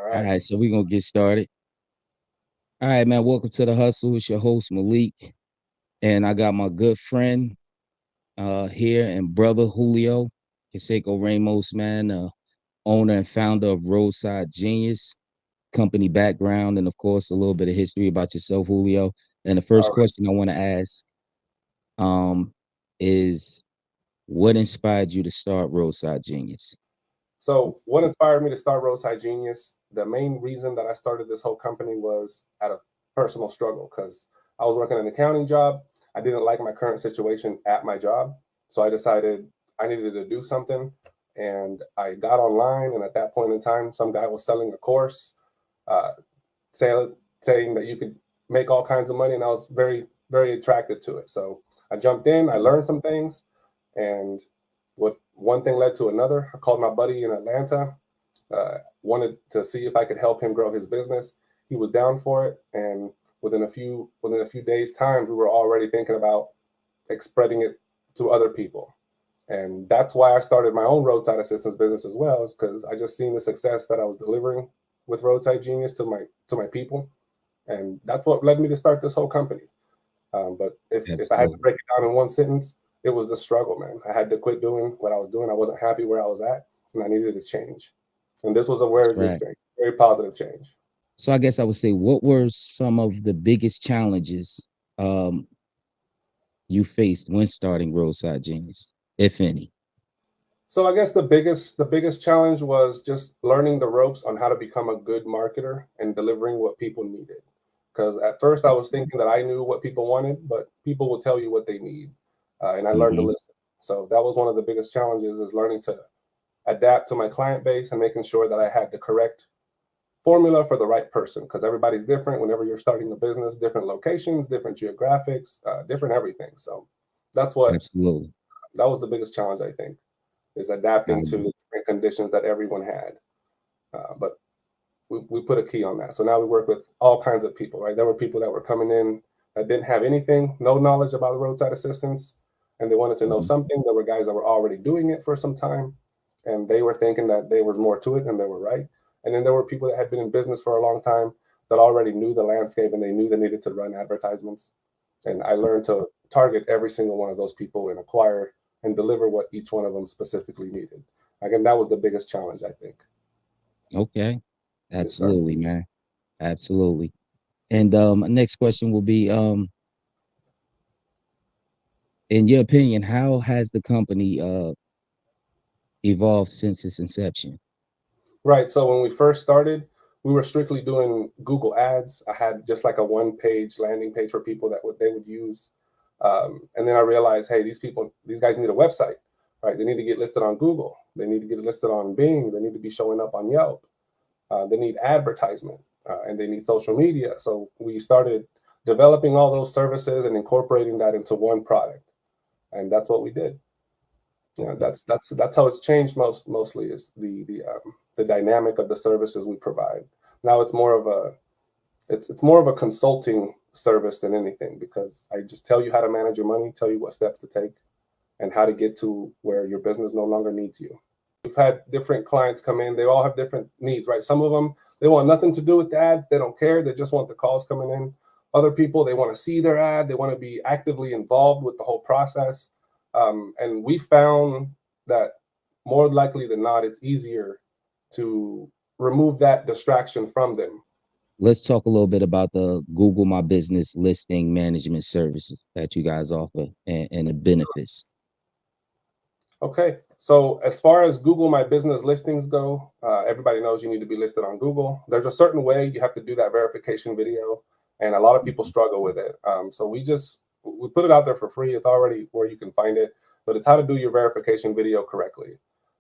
All right. right, so we're gonna get started. All right, man. Welcome to the hustle. It's your host Malik, and I got my good friend here and brother Julio Canseco Ramos, man, owner and founder of Roadside Genius, company background, and of course a little bit of history about yourself, Julio. And the All first right. question I want to ask um is what inspired you to start Roadside Genius? So, what inspired me to start Roadside Genius? The main reason that I started this whole company was out of personal struggle because I was working an accounting job. I didn't like my current situation at my job. So, I decided I needed to do something. And I got online. And at that point in time, some guy was selling a course, uh, say, saying that you could make all kinds of money. And I was very, very attracted to it. So, I jumped in, I learned some things. And what one thing led to another. I called my buddy in Atlanta, wanted to see if I could help him grow his business. He was down for it, and within a few days' time, we were already thinking about spreading it to other people. And that's why I started my own roadside assistance business as well, is because I just seen the success that I was delivering with Roadside Genius to my people, and that's what led me to start this whole company. But if I had to Absolutely. break it down in one sentence, it was the struggle, man. I had to quit doing what I was doing. I wasn't happy where I was at, and I needed to change. And this was a That's very good right. change, very positive change. So I guess I would say, what were some of the biggest challenges um, you faced when starting Roadside Genius, if any? So I guess the biggest challenge was just learning the ropes on how to become a good marketer and delivering what people needed. Because at first I was thinking that I knew what people wanted, but people will tell you what they need, and I learned to Hmm. listen. So that was one of the biggest challenges is learning to adapt to my client base and making sure that I had the correct formula for the right person because everybody's different whenever you're starting a business, different locations, different geographics, different everything. So that's what Absolutely. that was the biggest challenge, I think, is adapting to Um, the different conditions that everyone had. But we put a key on that. So now we work with all kinds of people, right? There were people that were coming in that didn't have anything, no knowledge about roadside assistance, and they wanted to know mhm. something. There were guys that were already doing it for some time, and they were thinking that there was more to it, and they were right. And then there were people that had been in business for a long time that already knew the landscape and they knew they needed to run advertisements. And I learned to target every single one of those people and acquire and deliver what each one of them specifically needed. Again, that was the biggest challenge, I think, Okay. to start. Absolutely, man. Absolutely. And next question will be, in your opinion, how has the company evolved since its inception? Right. So when we first started, we were strictly doing Google Ads. I had just like a one-page landing page for people that they would use, and then I realized, hey, these guys need a website, right? They need to get listed on Google. They need to get listed on Bing. They need to be showing up on Yelp. They need advertisement, and they need social media. So we started developing all those services and incorporating that into one product, and that's what we did. That's how it's changed mostly is the dynamic of the services we provide. Now it's more of a consulting service than anything because I just tell you how to manage your money, tell you what steps to take, and how to get to where your business no longer needs you. We've had different clients come in. They all have different needs, right? Some of them, they want nothing to do with the ads. They don't care. They just want the calls coming in. Other people, they want to see their ad. They want to be actively involved with the whole process. And we found that more likely than not, it's easier to remove that distraction from them. Let's talk a little bit about the Google My Business listing management services that you guys offer and the benefits. Okay. So as far as Google My Business listings go, everybody knows you need to be listed on Google. There's a certain way you have to do that verification video, and a lot of people Mhm. struggle with it. So we put it out there for free. It's already where you can find it, but it's how to do your verification video correctly.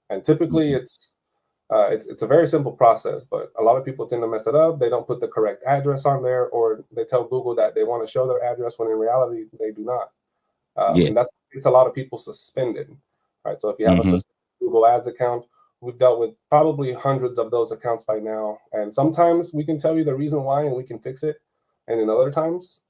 And typically, Mhm. it's a very simple process, but a lot of people tend to mess it up. They don't put the correct address on there, or they tell Google that they want to show their address when in reality they do not. Yeah. And that gets a lot of people suspended. Right. So if you have a Hmm. suspended Google Ads account, we've dealt with probably hundreds of those accounts by now. And sometimes we can tell you the reason why and we can fix it. And in other times,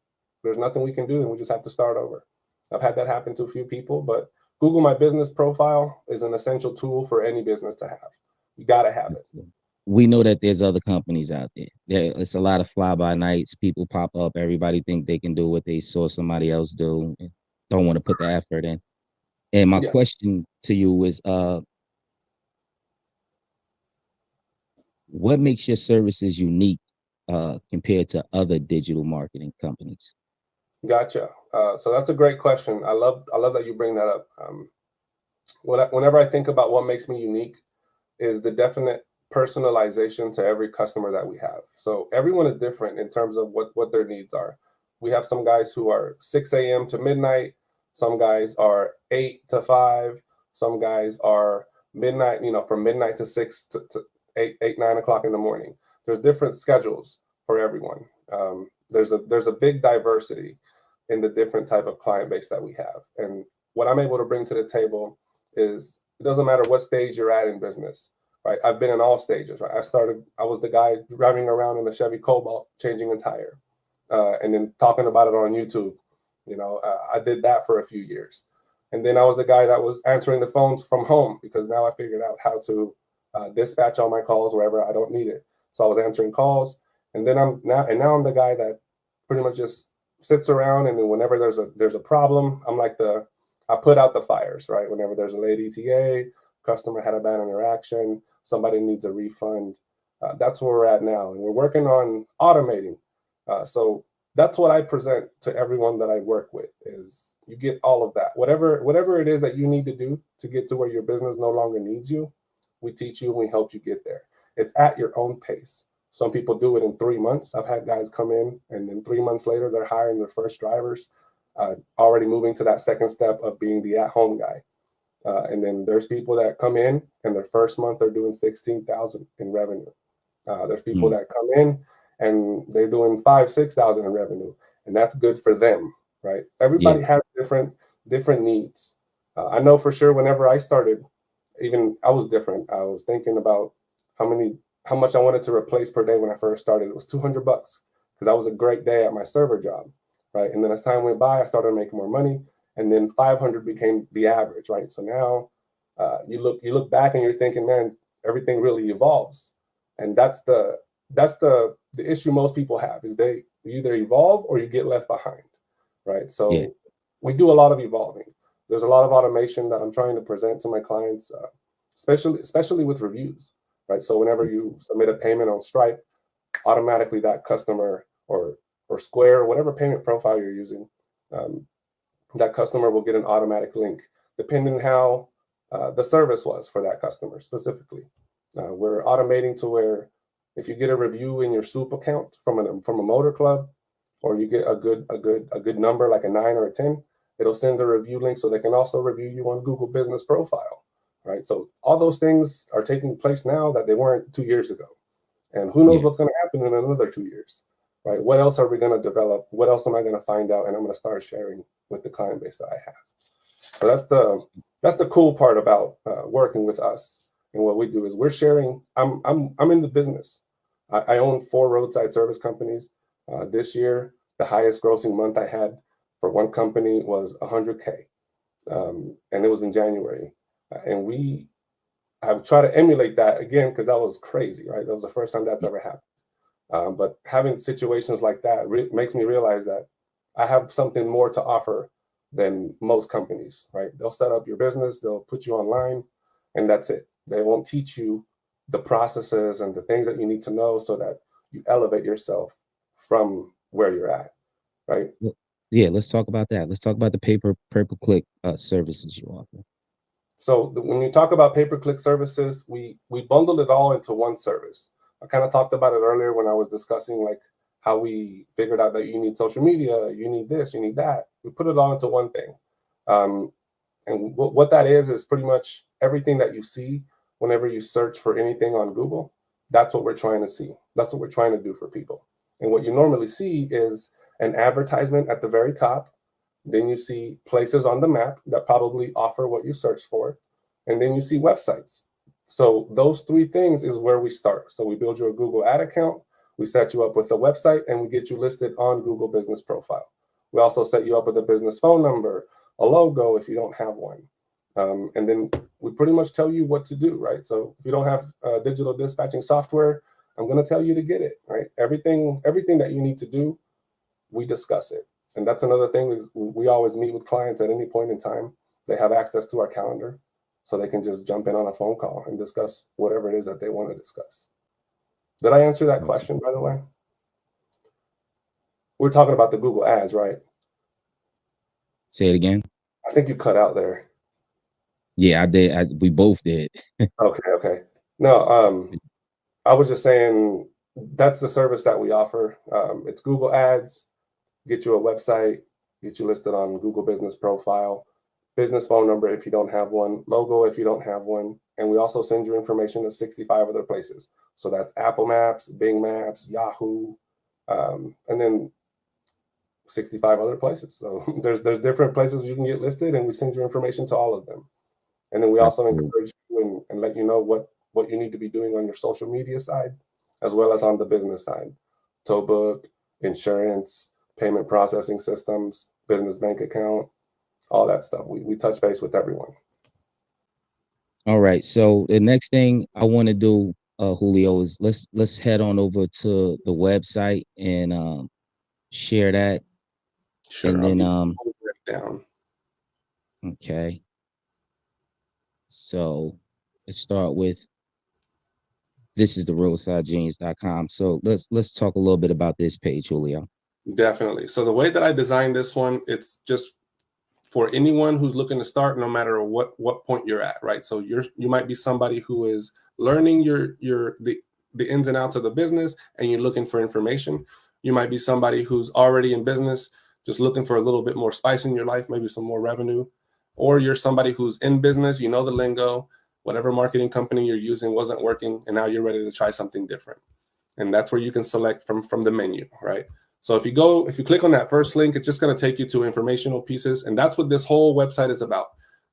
there's nothing we can do and we just have to start over. I've had that happen to a few people, but Google My Business profile is an essential tool for any business to have. You got to have it. we know that there's other companies out there. It's a lot of fly by nights. People pop up. Everybody think they can do what they saw somebody else do. And don't want to put the effort in. And my Yeah, question to you is, what makes your services unique compared to other digital marketing companies? gotcha. So that's a great question. I love that you bring that up. Whenever I think about what makes me unique, is the definite personalization to every customer that we have. So everyone is different in terms of what their needs are. We have some guys who are 6 a.m. to midnight. Some guys are 8 to 5. Some guys are midnight, from midnight to 6 to 8, 9 o'clock in the morning. There's different schedules for everyone. There's a big diversity in the different type of client base that we have. And what I'm able to bring to the table is it doesn't matter what stage you're at in business, right? I've been in all stages, right? I was the guy driving around in the Chevy Cobalt, changing a tire, and then talking about it on YouTube. I did that for a few years. And then I was the guy that was answering the phones from home because now I figured out how to dispatch all my calls wherever I don't need it. So I was answering calls, and then now I'm the guy that pretty much just sits around, and then whenever there's a problem, I put out the fires, right? Whenever there's a late ETA, customer had a bad interaction, somebody needs a refund. That's where we're at now, and we're working on automating. So that's what I present to everyone that I work with is you get all of that. Whatever it is that you need to do to get to where your business no longer needs you, we teach you and we help you get there. It's at your own pace. Some people do it in 3 months. I've had guys come in and then 3 months later, they're hiring their first drivers, already moving to that second step of being the at-home guy. And then there's people that come in and their first month they're doing 16,000 in revenue. There's people Mm, that come in and they're doing 5, 6,000 in revenue, and that's good for them, right? yeah, Everybody has different needs. I know for sure. Whenever I started, even I was different. I was thinking about how much I wanted to replace per day when I first started. It was $200 because that was a great day at my server job, right? And then as time went by, I started making more money, and then 500 became the average, right? So now you look back and you're thinking, man, everything really evolves, and that's the issue most people have is they either evolve or you get left behind, right? yeah. So we do a lot of evolving. There's a lot of automation that I'm trying to present to my clients, especially with reviews, right? So whenever you submit a payment on Stripe, automatically that customer or Square, whatever payment profile you're using, um, that customer will get an automatic link, depending how the service was for that customer specifically. We're automating to where if you get a review in your Soup account from a motor club, or you get a good number like a 9 or a 10, it'll send a review link so they can also review you on Google Business Profile, right? So all those things are taking place now that they weren't 2 years ago. And who knows Yeah. what's going to happen in another 2 years, right? What else are we going to develop? What else am I going to find out? And I'm going to start sharing with the client base that I have. So that's the cool part about working with us. And what we do is we're sharing. I'm in the business. I own 4 roadside service companies. This year, the highest grossing month I had for one company was 100K, and it was in January. And I've tried to emulate that again because that was crazy, right? That was the first time that's ever happened. But having situations like that makes me realize that I have something more to offer than most companies, right? They'll set up your business, they'll put you online, and that's it. They won't teach you the processes and the things that you need to know so that you elevate yourself from where you're at, right? Well, yeah, let's talk about that. Let's talk about the pay per click services you offer. So when you talk about pay-per-click services, we bundled it all into one service. I kind of talked about it earlier when I was discussing like how we figured out that you need social media, you need this, you need that. We put it all into one thing. Um, and what that is pretty much everything that you see whenever you search for anything on Google. That's what we're trying to see. That's what we're trying to do for people. And what you normally see is an advertisement at the very top. Then you see places on the map that probably offer what you search for. And then you see websites. So those 3 things is where we start. So we build you a Google ad account, we set you up with a website, and we get you listed on Google Business Profile. We also set you up with a business phone number, a logo if you don't have one. And then we pretty much tell you what to do, right? So if you don't have digital dispatching software, I'm going to tell you to get it, right? Everything that you need to do, we discuss it. And that's another thing is we always meet with clients at any point in time. They have access to our calendar, so they can just jump in on a phone call and discuss whatever it is that they want to discuss. Did I answer that question, by the way? We're talking about the Google ads, right? Say it again. I think you cut out there. Yeah, I did. We both did. Okay. No, I was just saying that's the service that we offer. It's Google Ads, get you a website, get you listed on Google Business Profile, business phone number if you don't have one, logo if you don't have one, and we also send you information to 65 other places. So that's Apple Maps, Bing Maps, Yahoo, and then 65 other places. So there's different places you can get listed, and we send your information to all of them. And then we That's also cool. encourage you and let you know what you need to be doing on your social media side, as well as on the business side. Tow book, insurance, payment processing systems, business bank account, all that stuff. We touch base with everyone. All right. So the next thing I want to do, Julio, is let's head on over to the website and share that. Sure. And I'll then give you a breakdown. okay. So let's start with this is the roadsidegenius.com. So let's talk a little bit about this page, Julio. Definitely. So the way that I designed this one, it's just for anyone who's looking to start, no matter what point you're at, right? So you might be somebody who is learning the ins and outs of the business, and you're looking for information. You might be somebody who's already in business, just looking for a little bit more spice in your life, maybe some more revenue. Or you're somebody who's in business, you know the lingo, whatever marketing company you're using wasn't working, and now you're ready to try something different. And that's where you can select from the menu, right? So if you click on that first link, it's just going to take you to informational pieces. And that's what this whole website is about,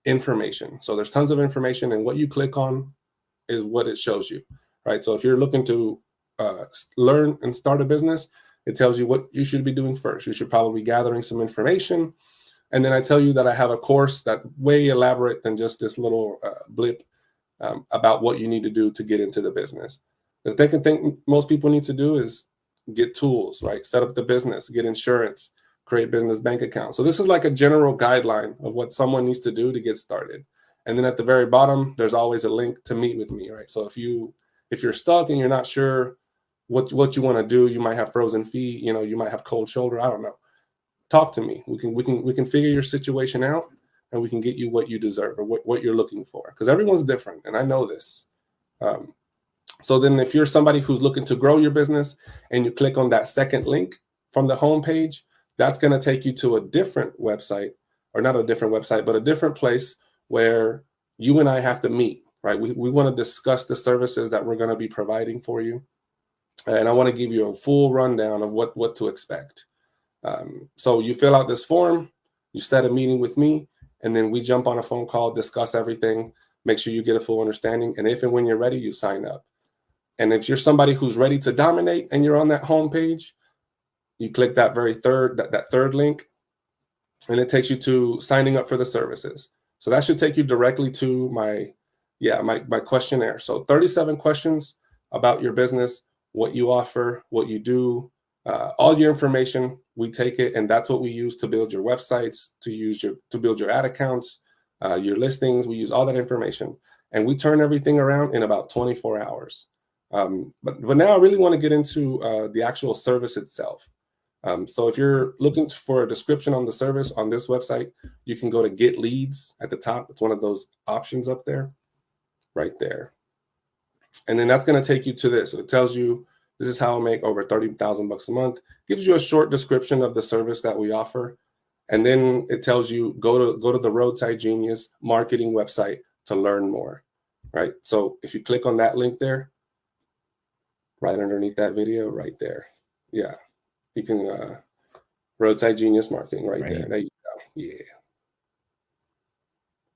information. So there's tons of information, and what you click on is what it shows you, right? So if you're looking to learn and start a business, it tells you what you should be doing first. You should probably be gathering some information. And then I tell you that I have a course that's way elaborate than just this little blip about what you need to do to get into the business. The thing most people need to do is get tools, right? Set up the business, get insurance, create business bank accounts. So this is like a general guideline of what someone needs to do to get started. And then at the very bottom, there's always a link to meet with me, right? So if you're stuck and you're not sure what you want to do, you might have frozen feet, you might have cold shoulder, I don't know. Talk to me. We can figure your situation out, and we can get you what you deserve or what you're looking for, because everyone's different, and I know this. So then if you're somebody who's looking to grow your business and you click on that second link from the homepage, that's going to take you to a different website, or not a different website, but a different place where you and I have to meet, right? We want to discuss the services that we're going to be providing for you. And I want to give you a full rundown of what to expect. So you fill out this form, you set a meeting with me, and then we jump on a phone call, discuss everything, make sure you get a full understanding. And if and when you're ready, you sign up. And if you're somebody who's ready to dominate and you're on that homepage, you click that that third link, and it takes you to signing up for the services. So that should take you directly to my questionnaire. So 37 questions about your business, what you offer, what you do, all your information. We take it, and that's what we use to build your websites, to build your ad accounts, your listings. We use all that information, and we turn everything around in about 24 hours. But now I really want to get into the actual service itself. So if you're looking for a description on the service on this website, you can go to Get Leads at the top. It's one of those options up there, right there. And then that's going to take you to this. So it tells you this is how I make over $30,000 a month. Gives you a short description of the service that we offer. And then it tells you go to the Roadside Genius marketing website to learn more, right? So if you click on that link there, right underneath that video, right there. Yeah. You can Roadside Genius marketing right there. There you go. Yeah.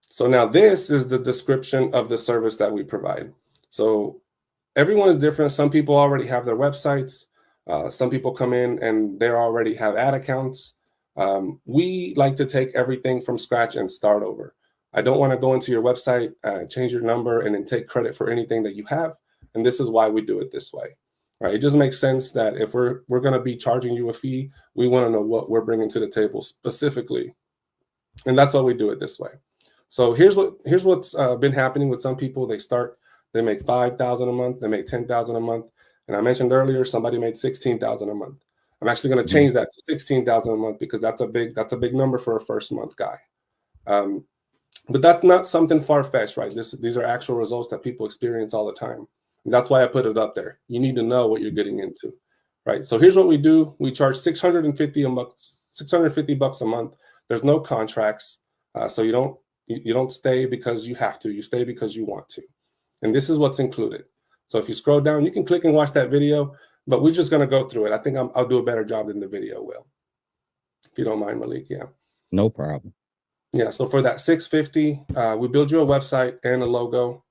So now this is the description of the service that we provide. So everyone is different. Some people already have their websites. Some people come in and they already have ad accounts. We like to take everything from scratch and start over. I don't want to go into your website, change your number, and then take credit for anything that you have. And this is why we do it this way, right? It just makes sense that if we're going to be charging you a fee, we want to know what we're bringing to the table specifically, and that's why we do it this way. So here's what's been happening with some people. They make 5,000 a month, they make 10,000 a month, and I mentioned earlier somebody made 16,000 a month. I'm actually going to change that to 16,000 a month because that's a big number for a first month guy. But that's not something far-fetched, right? These are actual results that people experience all the time. And that's why I put it up there. You need to know what you're getting into, right? So here's what we do. We charge $650 a month. There's no contracts, so you don't stay because you have to. You stay because you want to. And this is what's included. So if you scroll down, you can click and watch that video, but we're just going to go through it. I think I'll do a better job than the video will, if you don't mind, Malik. Yeah. No problem. Yeah, so for that $650, we build you a website and a logo.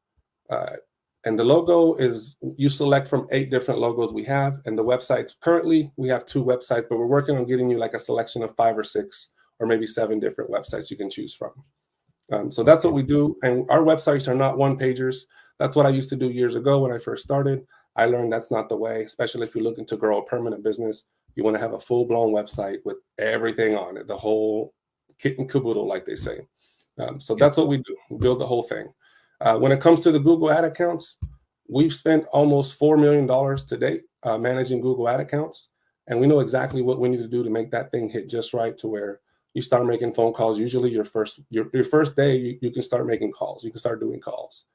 And the logo is, you select from 8 different logos we have. And the websites, currently we have 2 websites, but we're working on getting you like a selection of 5 or 6 or maybe 7 different websites you can choose from. So that's what we do. And our websites are not one-pagers. That's what I used to do years ago when I first started. I learned that's not the way, especially if you're looking to grow a permanent business. You want to have a full-blown website with everything on it, the whole kit and caboodle, like they say. So that's what we do. We build the whole thing. When it comes to the Google ad accounts, we've spent almost $4 million to date managing Google ad accounts. And we know exactly what we need to do to make that thing hit just right to where you start making phone calls. Usually your first day, you can start making calls. You can start doing calls.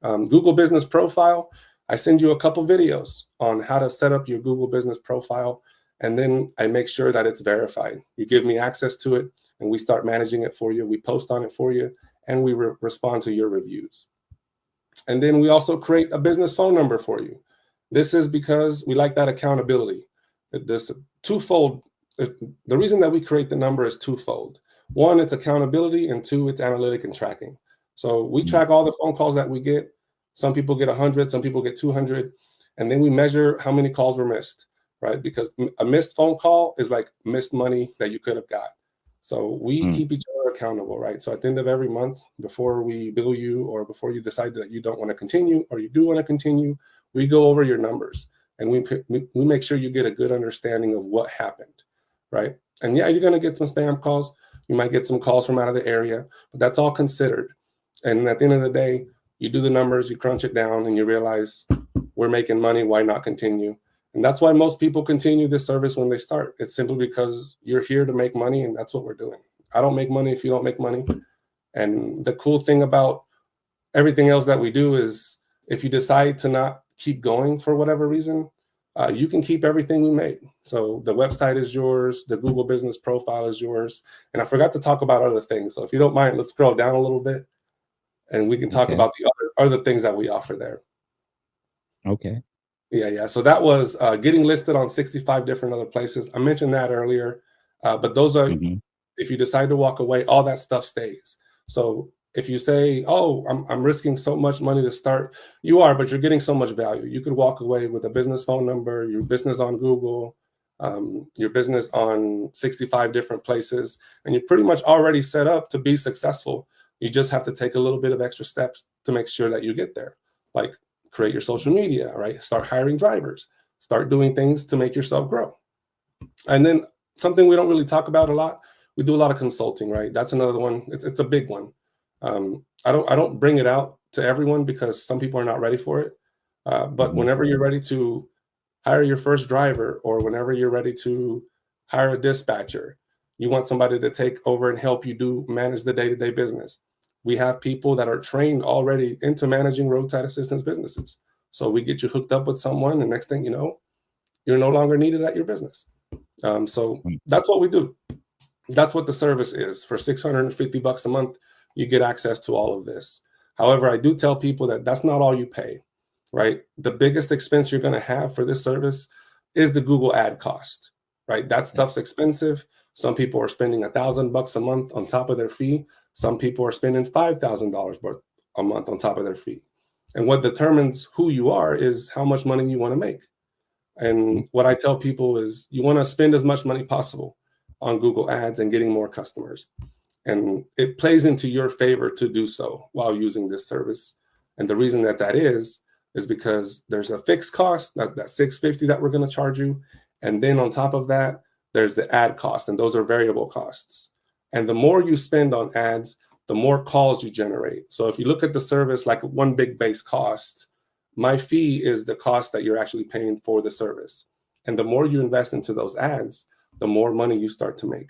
Google Business Profile, I send you a couple videos on how to set up your Google Business Profile. And then I make sure that it's verified. You give me access to it, and we start managing it for you. We post on it for you, and we respond to your reviews. And then we also create a business phone number for you. This is because we like that accountability. There's twofold. The reason that we create the number is twofold. One, it's accountability, and 2, it's analytic and tracking. So we track all the phone calls that we get. Some people get 100, some people get 200, and then we measure how many calls were missed, right? Because a missed phone call is like missed money that you could have got. So we keep each other accountable, right? So at the end of every month, before we bill you or before you decide that you don't want to continue or you do want to continue, we go over your numbers and we make sure you get a good understanding of what happened, right? And yeah, you're going to get some spam calls. You might get some calls from out of the area, but that's all considered. And at the end of the day, you do the numbers, you crunch it down, and you realize we're making money. Why not continue? And that's why most people continue this service when they start. It's simply because you're here to make money, and that's what we're doing. I don't make money if you don't make money. And the cool thing about everything else that we do is if you decide to not keep going for whatever reason, you can keep everything we made. So the website is yours. The Google Business Profile is yours. And I forgot to talk about other things. So if you don't mind, let's scroll down a little bit, and we can talk about the other things that we offer there. Okay. Yeah. So that was getting listed on 65 different other places. I mentioned that earlier, but those are, if you decide to walk away, all that stuff stays. So if you say, oh, I'm risking so much money to start, you are, but you're getting so much value. You could walk away with a business phone number, your business on Google, your business on 65 different places, and you're pretty much already set up to be successful. You just have to take a little bit of extra steps to make sure that you get there, like create your social media, right? Start hiring drivers, start doing things to make yourself grow. And then something we don't really talk about a lot, we do a lot of consulting, right? That's another one. It's a big one. I don't bring it out to everyone because some people are not ready for it. But whenever you're ready to hire your first driver, or whenever you're ready to hire a dispatcher, you want somebody to take over and help you manage the day-to-day business. We have people that are trained already into managing roadside assistance businesses. So we get you hooked up with someone, and next thing you know, you're no longer needed at your business. So that's what we do. That's what the service is. For $650 a month, you get access to all of this. However, I do tell people that that's not all you pay, right? The biggest expense you're going to have for this service is the Google ad cost, right? That stuff's expensive. Some people are spending $1,000 a month on top of their fee. Some people are spending $5,000 a month on top of their fee. And what determines who you are is how much money you want to make. And what I tell people is you want to spend as much money possible on Google ads and getting more customers. And it plays into your favor to do so while using this service. And the reason that is because there's a fixed cost, that $650 that we're going to charge you. And then on top of that, there's the ad cost, and those are variable costs. And the more you spend on ads, the more calls you generate. So if you look at the service like one big base cost, my fee is the cost that you're actually paying for the service. And the more you invest into those ads, the more money you start to make.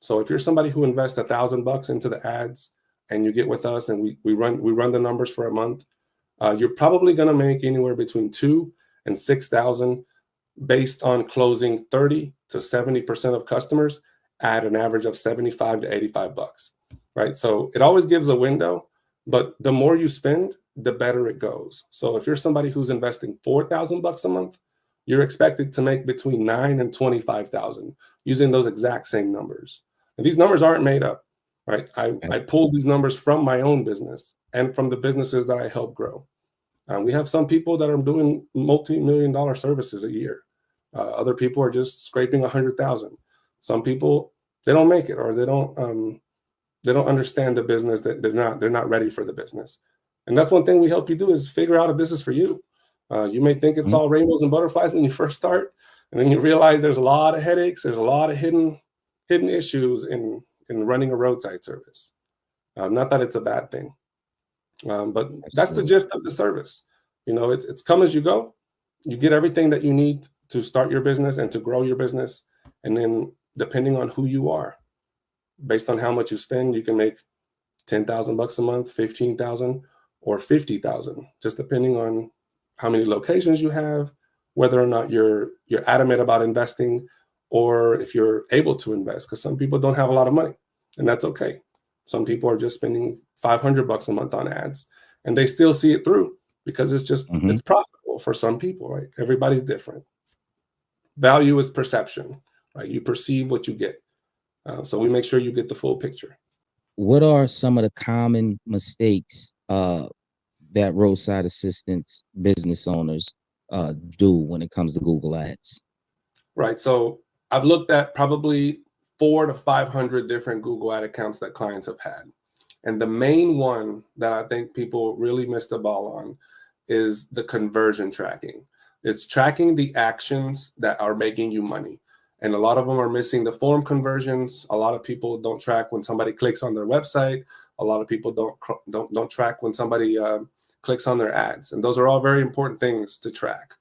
So if you're somebody who invests $1,000 into the ads and you get with us and we run the numbers for a month, you're probably going to make anywhere between $2,000 and $6,000 based on closing 30 to 70% of customers at an average of $75 to $85, right? So it always gives a window, but the more you spend, the better it goes. So if you're somebody who's investing $4,000 a month, you're expected to make between $9,000 and $25,000 using those exact same numbers. And these numbers aren't made up, right? I pulled these numbers from my own business and from the businesses that I help grow. We have some people that are doing multi-million-dollar services a year. Other people are just scraping 100,000. Some people, they don't make it, or they don't understand the business. That they're not ready for the business. And that's one thing we help you do is figure out if this is for you. You may think it's all rainbows and butterflies when you first start, and then you realize there's a lot of headaches. There's a lot of hidden issues in running a roadside service. Not that it's a bad thing, but that's the gist of the service. It's come as you go. You get everything that you need to start your business and to grow your business, and then depending on who you are, based on how much you spend, you can make $10,000 a month, 15,000, or 50,000, just depending on how many locations you have, whether or not you're adamant about investing, or if you're able to invest. Because some people don't have a lot of money, and that's okay. Some people are just spending $500 a month on ads, and they still see it through because it's just it's profitable for some people, right? Everybody's different. Value is perception, right? You perceive what you get. So we make sure you get the full picture. What are some of the common mistakes that roadside assistance business owners do when it comes to Google Ads? Right. So I've looked at probably 400 to 500 different Google ad accounts that clients have had. And the main one that I think people really missed the ball on is the conversion tracking. It's tracking the actions that are making you money. And a lot of them are missing the form conversions. A lot of people don't track when somebody clicks on their website. A lot of people don't track when somebody clicks on their ads. And those are all very important things to track.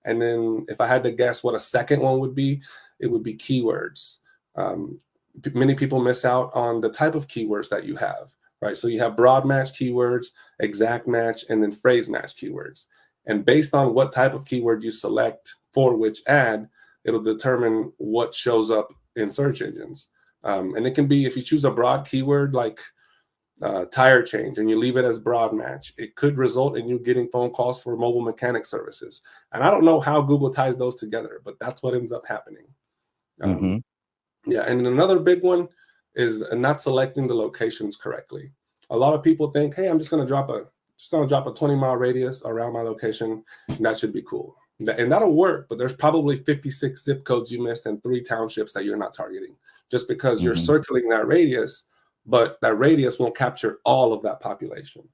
And then if I had to guess what a second one would be, it would be keywords. Many people miss out on the type of keywords that you have, right? So you have broad match keywords, exact match, and then phrase match keywords. And based on what type of keyword you select for which ad, it'll determine what shows up in search engines. And it can be, if you choose a broad keyword like tire change and you leave it as broad match, it could result in you getting phone calls for mobile mechanic services. And I don't know how Google ties those together, but that's what ends up happening. Yeah, and another big one is not selecting the locations correctly. A lot of people think, hey, I'm just going to drop a 20-mile radius around my location, and that should be cool. And that'll work, but there's probably 56 zip codes you missed and 3 townships that you're not targeting just because you're circling that radius, but that radius won't capture all of that population.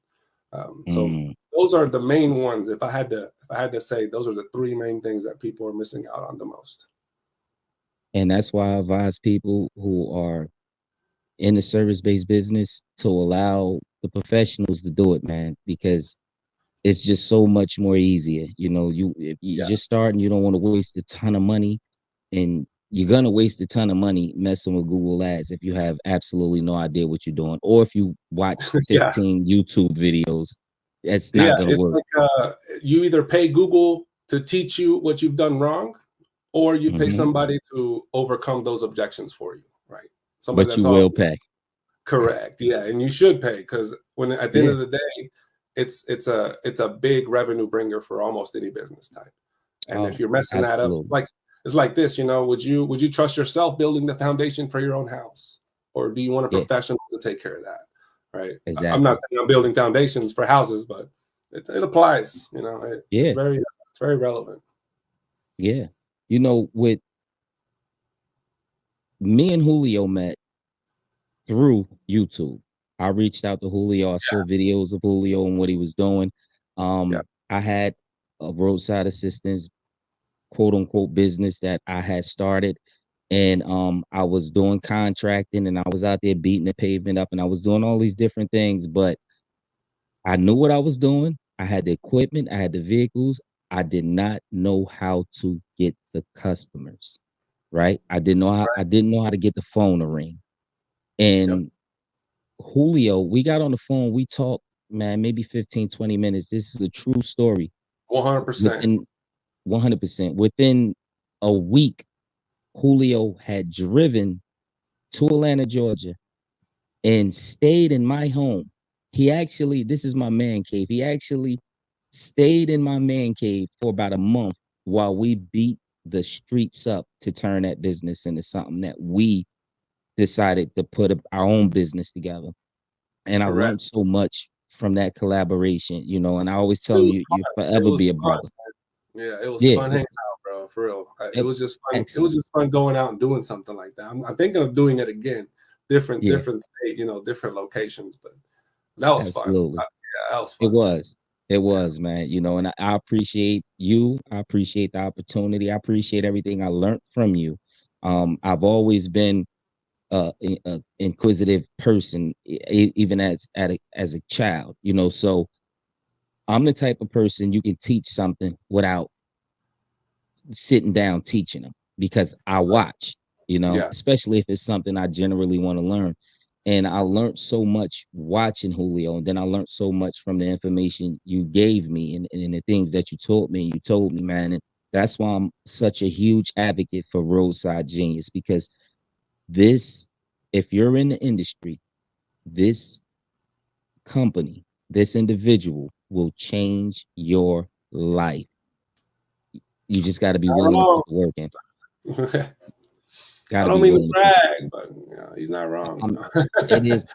So those are the main ones. If I had to say, those are the 3 main things that people are missing out on the most. And that's why I advise people who are in the service-based business to allow the professionals to do it, man, because it's just so much more easier. If you just start and you don't want to waste a ton of money, and you're going to waste a ton of money messing with Google Ads if you have absolutely no idea what you're doing, or if you watch 15 YouTube videos, that's not going to work. Like, you either pay Google to teach you what you've done wrong, or you pay somebody to overcome those objections for you, right? Somebody but you will pay. Correct. Yeah, and you should pay, because when at the end of the day, it's a big revenue bringer for almost any business type. And if you're messing that up, it's like this, would you trust yourself building the foundation for your own house, or do you want a professional to take care of that? Right. Exactly. I'm not saying I'm building foundations for houses, but it applies. It's very relevant. Yeah. With me and Julio met through YouTube. I reached out to Julio. I saw videos of Julio and what he was doing. Yeah. I had a roadside assistance, quote unquote, business that I had started. And I was doing contracting and I was out there beating the pavement up and I was doing all these different things, but I knew what I was doing. I had the equipment, I had the vehicles. I did not know how to get the customers, right? I Right. didn't know how to get the phone to ring. Yep. And Julio, we got on the phone, we talked, man, maybe 15, 20 minutes. This is a true story. 100%. Within 100%, within a week, Julio had driven to Atlanta, Georgia, and stayed in my home. He actually, this is my man cave. He actually stayed in my man cave for about a month while we beat the streets up to turn that business into something that we decided to put our own business together. And I Correct. learned so much from that collaboration, you know. And I always It tell him, was you fun. It forever was be a fun. brother. Yeah, it was Yeah, fun hanging out, bro. For real, it it, was just fun. It was excellent. just fun going out and doing something like that. I'm thinking of doing it again, Yeah, different state, different locations. But that was fun. absolutely. Yeah, that was It fun, man. was. It Yeah, was, man. You know, and I appreciate you. I appreciate the opportunity. I appreciate everything I learned from you. I've always been a inquisitive person, even as a child. You know, so I'm the type of person you can teach something without sitting down teaching them because I watch, you know, yeah, especially if it's something I generally want to learn. And I learned so much watching Julio, and then I learned so much from the information you gave me and the things that you taught me. And you told me, man, and that's why I'm such a huge advocate for Roadside Genius because this, if you're in the industry, this company, this individual will change your life. You just got to be not willing to wrong. put the work in. Got I to don't be mean to willing to put. brag, but he's not wrong. I'm, it is,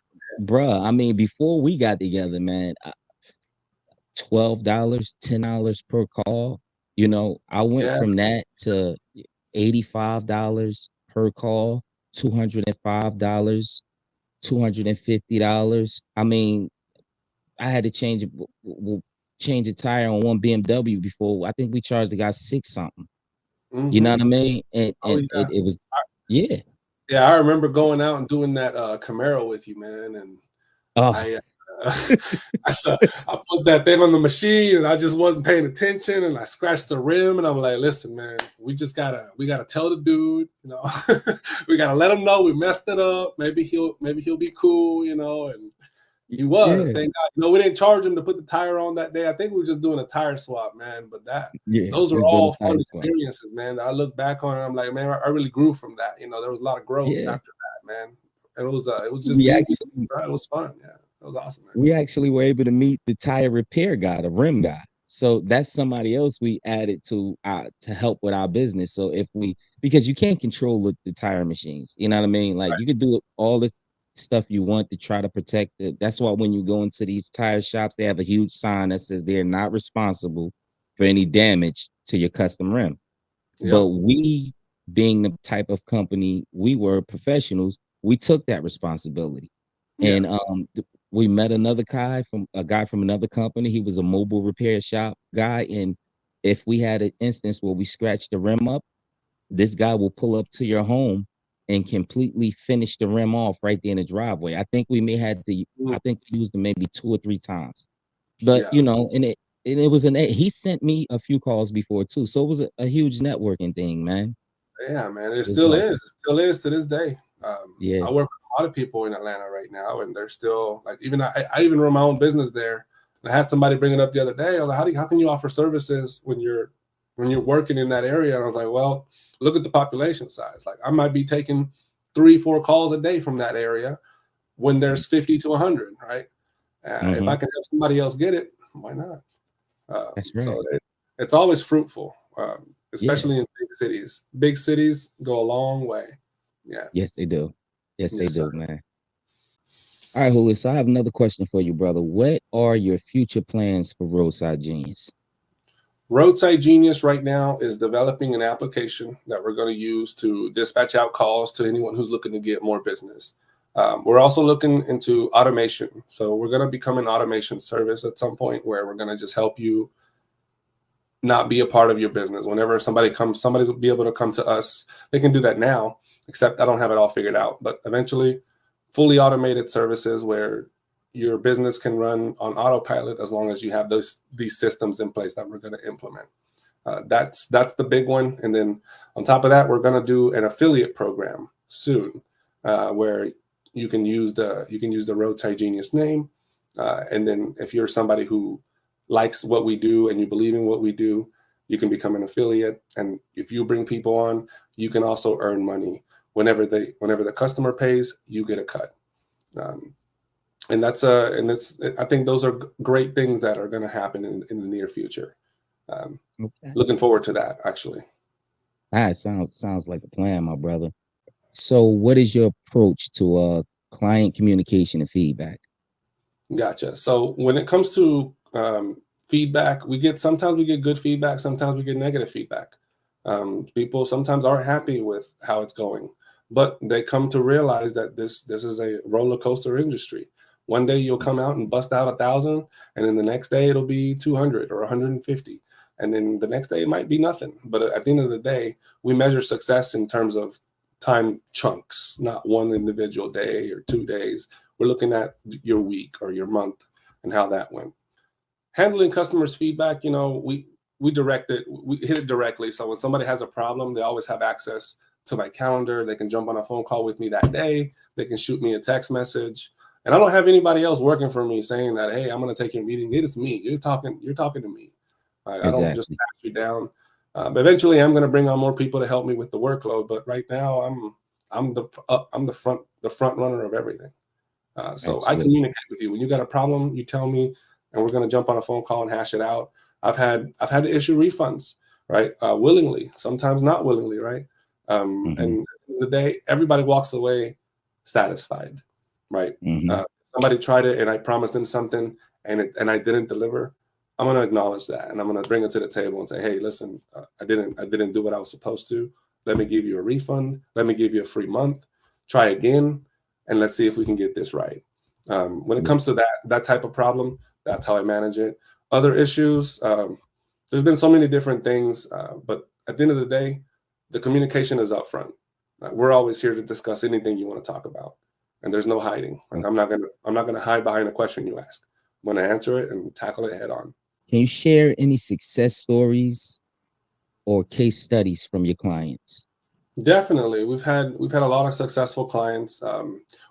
bruh. I mean, before we got together, man, $12, $10 per call. You know, I went Yeah. from that to $85 per call, $205, $250. I mean, I had to change a tire on one BMW before. I think we charged the guy six something. You know Hmm. what I mean? And Oh and yeah. it was, yeah. Yeah, I remember going out and doing that Camaro with you, man, and Oh, I I put that thing on the machine and I just wasn't paying attention and I scratched the rim and I'm like, listen, man, we gotta tell the dude, we gotta let him know we messed it up. Maybe he'll be cool, and he was. yeah, Thank God. We didn't charge him to put the tire on that day. I think we were just doing a tire swap, man. But yeah. those are Just doing all the tire fun swap. experiences, man. I look back on it, I'm like, man, I really grew from that. There was a lot of growth Yeah. after that, man. It was just We me and you. actually Bro. It was fun. Yeah, it was awesome, man. we actually were able to meet the tire repair guy, the rim guy. So that's somebody else we added to help with our business. So if we because you can't control the tire machines, you know what I mean? Like you could do all the stuff you want to try to protect it. That's why when you go into these tire shops, they have a huge sign that says they're not responsible for any damage to your custom rim. But Yep. we, being the type of company we were, professionals, we took that responsibility. Yeah. And we met a guy from another company. He was a mobile repair shop guy. And if we had an instance where we scratched the rim up, this guy will pull up to your home and completely finish the rim off right there in the driveway. Mm. I think we used them maybe two or three times. But Yeah. you know, and it was he sent me a few calls before too. So it was a huge networking thing, man. Yeah, man. It It was still is. awesome. It still is to this day. Yeah. I work with a lot of people in Atlanta right now, and they're still like, even I even run my own business there. And I had somebody bring it up the other day. I was like, how can you offer services when you're working in that area? And I was like, well, look at the population size. Like I might be taking 3, 4 calls a day from that area when there's 50 to 100, right? If Mm-hmm. I can help somebody else get it, why not? That's right. So it's always fruitful, Yeah. especially in big cities. Big cities go a long way. Yeah. Yes, they do. Yes, they Yes, sir. do, man. All right, Julio. So I have another question for you, brother. What are your future plans for Roadside Genius? Roadside Genius right now is developing an application that we're going to use to dispatch out calls to anyone who's looking to get more business. We're also looking into automation. So we're going to become an automation service at some point where we're going to just help you not be a part of your business. Whenever somebody will be able to come to us. They can do that now, except I don't have it all figured out. But eventually, fully automated services where your business can run on autopilot as long as you have these systems in place that we're going to implement. That's the big one. And then on top of that, we're going to do an affiliate program soon, where you can use the Roadside Genius name, and then if you're somebody who likes what we do and you believe in what we do, you can become an affiliate. And if you bring people on, you can also earn money. Whenever the customer pays, you get a cut. And I think those are great things that are going to happen in the near future. Okay. Looking forward to that, actually. That sounds like a plan, my brother. So what is your approach to client communication and feedback? Gotcha. So when it comes to feedback, sometimes we get good feedback, sometimes we get negative feedback. People sometimes aren't happy with how it's going, but they come to realize that this is a roller coaster industry. One day you'll come out and bust out 1,000, and then the next day it'll be 200 or 150, and then the next day it might be nothing. But at the end of the day, we measure success in terms of time chunks, not one individual day or 2 days. We're looking at your week or your month and how that went. Handling customers' feedback, we hit it directly. So when somebody has a problem, they always have access to my calendar. They can jump on a phone call with me that day. They can shoot me a text message. And I don't have anybody else working for me saying that, hey, I'm going to take your meeting. It is me. You're talking to me. I don't just Exactly. pass you down. But eventually, I'm going to bring on more people to help me with the workload. But right now, I'm the front runner of everything. So I Absolutely. communicate with you. When you got a problem, you tell me, and we're going to jump on a phone call and hash it out. I've had to issue refunds, right? Willingly, sometimes not willingly, right? And at the end of the day, everybody walks away satisfied, right? Somebody tried it and I promised them something and I didn't deliver. I'm going to acknowledge that and I'm going to bring it to the table and say, hey, listen, I didn't do what I was supposed to. Let me give you a refund. Let me give you a free month. Try again, and let's see if we can get this right. When it comes to that type of problem, that's how I manage it. Other issues, there's been so many different things, but at the end of the day, the communication is upfront. We're always here to discuss anything you want to talk about, and there's no hiding. I'm not gonna hide behind a question you ask. I'm gonna answer it and tackle it head on. Can you share any success stories or case studies from your clients? Definitely, we've had a lot of successful clients.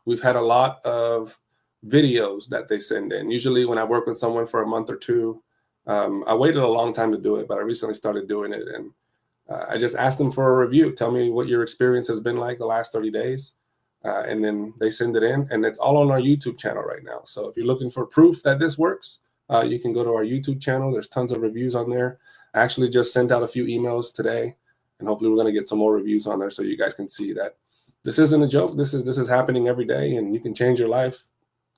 We've had a lot of videos that they send in. Usually, when I work with someone for a month or two, I waited a long time to do it, but I recently started doing it, and I just asked them for a review. Tell me what your experience has been like the last 30 days, and then they send it in, and it's all on our YouTube channel right now. So if you're looking for proof that this works, you can go to our YouTube channel. There's tons of reviews on there. I actually just sent out a few emails today. And hopefully we're going to get some more reviews on there so you guys can see that this isn't a joke. This is happening every day, and you can change your life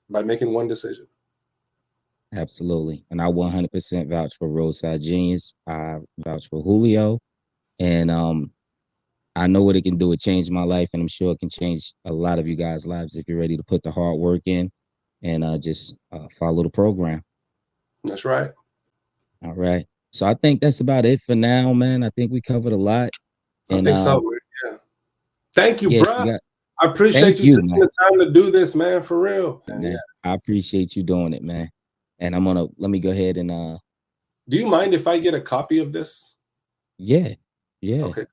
by making one decision. Absolutely. And I 100% vouch for Roadside Genius. I vouch for Julio. And I know what it can do. It changed my life, and I'm sure it can change a lot of you guys' lives if you're ready to put the hard work in and just follow the program. That's right. All right. So I think that's about it for now, man. I think we covered a lot. I And think so. Yeah. Thank you, yeah, bruh. I thank appreciate you you, taking man. the time to do this, man, for real. Man, I appreciate you doing it, man. And let me go ahead and do you mind if I get a copy of this? yeah. Okay,